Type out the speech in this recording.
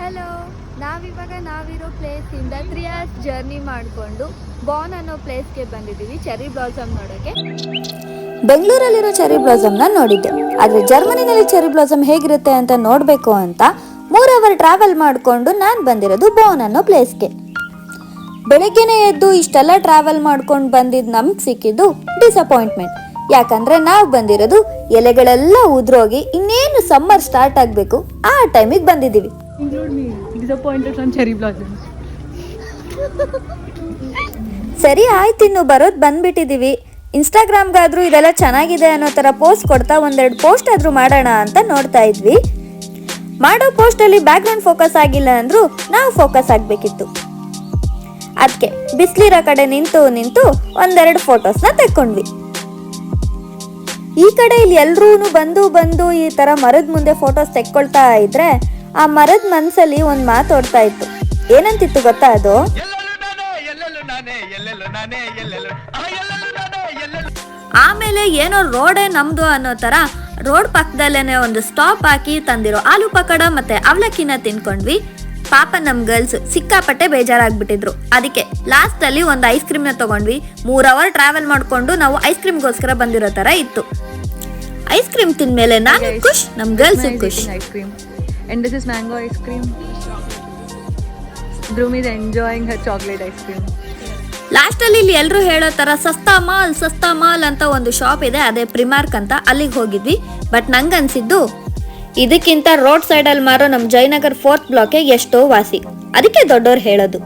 Hello, ನಾವಿರೋ ಪ್ಲೇಸಿಂದ 3 hours journey ಮಾಡಿಕೊಂಡು ಬಾನ್ ಅನ್ನೋ ಪ್ಲೇಸ್ಗೆ ಬಂದಿದ್ದೀವಿ ಚೆರಿ ಬ್ಲಾಸಮ್ ನೋಡೋಕ್ಕೆ. ಬೆಂಗಳೂರಲ್ಲಿರೋ ಚೆರಿ ಬ್ಲಾಸಮ್ನ ನೋಡಿದ್ದೆ, ಆದರೆ ಜರ್ಮನಿನಲ್ಲಿ ಚೆರಿ ಬ್ಲಾಸಮ್ ಹೇಗಿರುತ್ತೆ ಅಂತ ನೋಡಬೇಕು ಅಂತ 3 ಅವರ್ ಟ್ರಾವೆಲ್ ಮಾಡಿಕೊಂಡು ನಾನು ಬಂದಿರೋದು ಬಾನ್ ಅನ್ನೋ ಪ್ಲೇಸ್ಗೆ. ಬೆಳಿಗ್ಗೆನೇ ಎದ್ದು ಇಷ್ಟೆಲ್ಲ ಟ್ರಾವೆಲ್ ಮಾಡ್ಕೊಂಡು ಬಂದಿದ್ದು ನಮ್ಗೆ ಸಿಕ್ಕಿದ್ದು ಡಿಸಪಾಯಿಂಟ್ಮೆಂಟ್. ಯಾಕಂದ್ರೆ ನಾವು ಬಂದಿರೋದು ಎಲೆಗಳೆಲ್ಲ ಉದ್ರೋಗಿ ಇನ್ನೇನು ಸಮ್ಮರ್ ಸ್ಟಾರ್ಟ್ ಆಗಬೇಕು ಆ ಟೈಮಿಗೆ ಬಂದಿದ್ದೀವಿ. ಸರಿ ಆಯ್ತು, ಇನ್ನು ಬರೋದು ಬಂದ್ಬಿಟ್ಟಿದ್ದೀವಿ. ಇನ್ಸ್ಟಾಗ್ರಾಮ್ಗಾದ್ರೂ ಇದೆಲ್ಲ ಚೆನ್ನಾಗಿದೆ ಅನ್ನೋ ಥರ ಪೋಸ್ಟ್ ಕೊಡ್ತಾ ಒಂದೆರಡು ಪೋಸ್ಟ್ ಆದರೂ ಮಾಡೋಣ ಅಂತ ನೋಡ್ತಾ ಇದ್ವಿ. ಮಾಡೋ ಪೋಸ್ಟಲ್ಲಿ ಬ್ಯಾಕ್ಗ್ರೌಂಡ್ ಫೋಕಸ್ ಆಗಿಲ್ಲ ಅಂದರೂ ನಾವು ಫೋಕಸ್ ಆಗಬೇಕಿತ್ತು. ಅದಕ್ಕೆ ಬಿಸಿಲಿರೋ ಕಡೆ ನಿಂತು ಒಂದೆರಡು ಫೋಟೋಸ್ನ ತೆಕ್ಕೊಂಡ್ವಿ. ಈ ಕಡೆ ಇಲ್ಲಿ ಎಲ್ಲರೂ ಬಂದು ಈ ಥರ ಮರದ ಮುಂದೆ ಫೋಟೋಸ್ ತೆಕ್ಕೊಳ್ತಾ ಇದ್ರೆ ಆ ಮರದ ಮನಸ್ಸಲ್ಲಿ ಒಂದು ಮಾತು ಓಡ್ತಾ ಇತ್ತು. ಏನಂತಿತ್ತು ಗೊತ್ತಾ ಅದು? ಆಮೇಲೆ ಏನೋ ರೋಡೇ ನಮ್ದು ಅನ್ನೋ ತರ ರೋಡ್ ಪಕ್ಕದಲ್ಲೇನೆ ಒಂದು ಸ್ಟಾಪ್ ಹಾಕಿ ತಂದಿರೋ ಆಲೂ ಪಕೋಡ ಮತ್ತೆ ಅವಲಕ್ಕಿನ ತಿನ್ಕೊಂಡ್ವಿ. ಪಾಪ ನಮ್ ಗರ್ಲ್ಸ್ ಸಿಕ್ಕಾಪಟ್ಟೆ ಬೇಜಾರಾಗ್ಬಿಟ್ಟಿದ್ರು. ಅದಕ್ಕೆ ಲಾಸ್ಟ್ ಅಲ್ಲಿ ಒಂದು ಐಸ್ ಕ್ರೀಮ್ನ ತಗೊಂಡ್ವಿ. 3 ಅವರ್ ಟ್ರಾವೆಲ್ ಮಾಡ್ಕೊಂಡು ನಾವು ಐಸ್ ಕ್ರೀಮ್ಗೋಸ್ಕರ ಬಂದಿರೋ ತರ ಇತ್ತು. ಐಸ್ ಕ್ರೀಮ್ ತಿಂದ್ಮೇಲೆ ನಾನು ಖುಷ್, ನಮ್ girls Khush. And this is mango ice cream. Dhrum is enjoying her chocolate ice cream. Last ಅಲ್ಲಿ ಇಲ್ಲಿ ಎಲ್ಲರೂ ಹೇಳೋ ತರ ಸಸ್ತಾ ಮಾಲ್ ಅಂತ ಒಂದು ಶಾಪ್ ಇದೆ, ಅದೇ ಪ್ರಿಮಾರ್ಕ್ ಅಂತ. ಅಲ್ಲಿಗೆ ಹೋಗಿದ್ವಿ. ಬಟ್ ನಂಗನ್ಸಿದ್ದು ಇದಕ್ಕಿಂತ ರೋಡ್ ಸೈಡ್ ಅಲ್ಲಿ ಮಾರೋ ನಮ್ ಜಯನಗರ್ 4th ಬ್ಲಾಕ್ ಎಷ್ಟೋ ವಾಸಿ. ಅದಕ್ಕೆ ದೊಡ್ಡೋರು ಹೇಳೋದು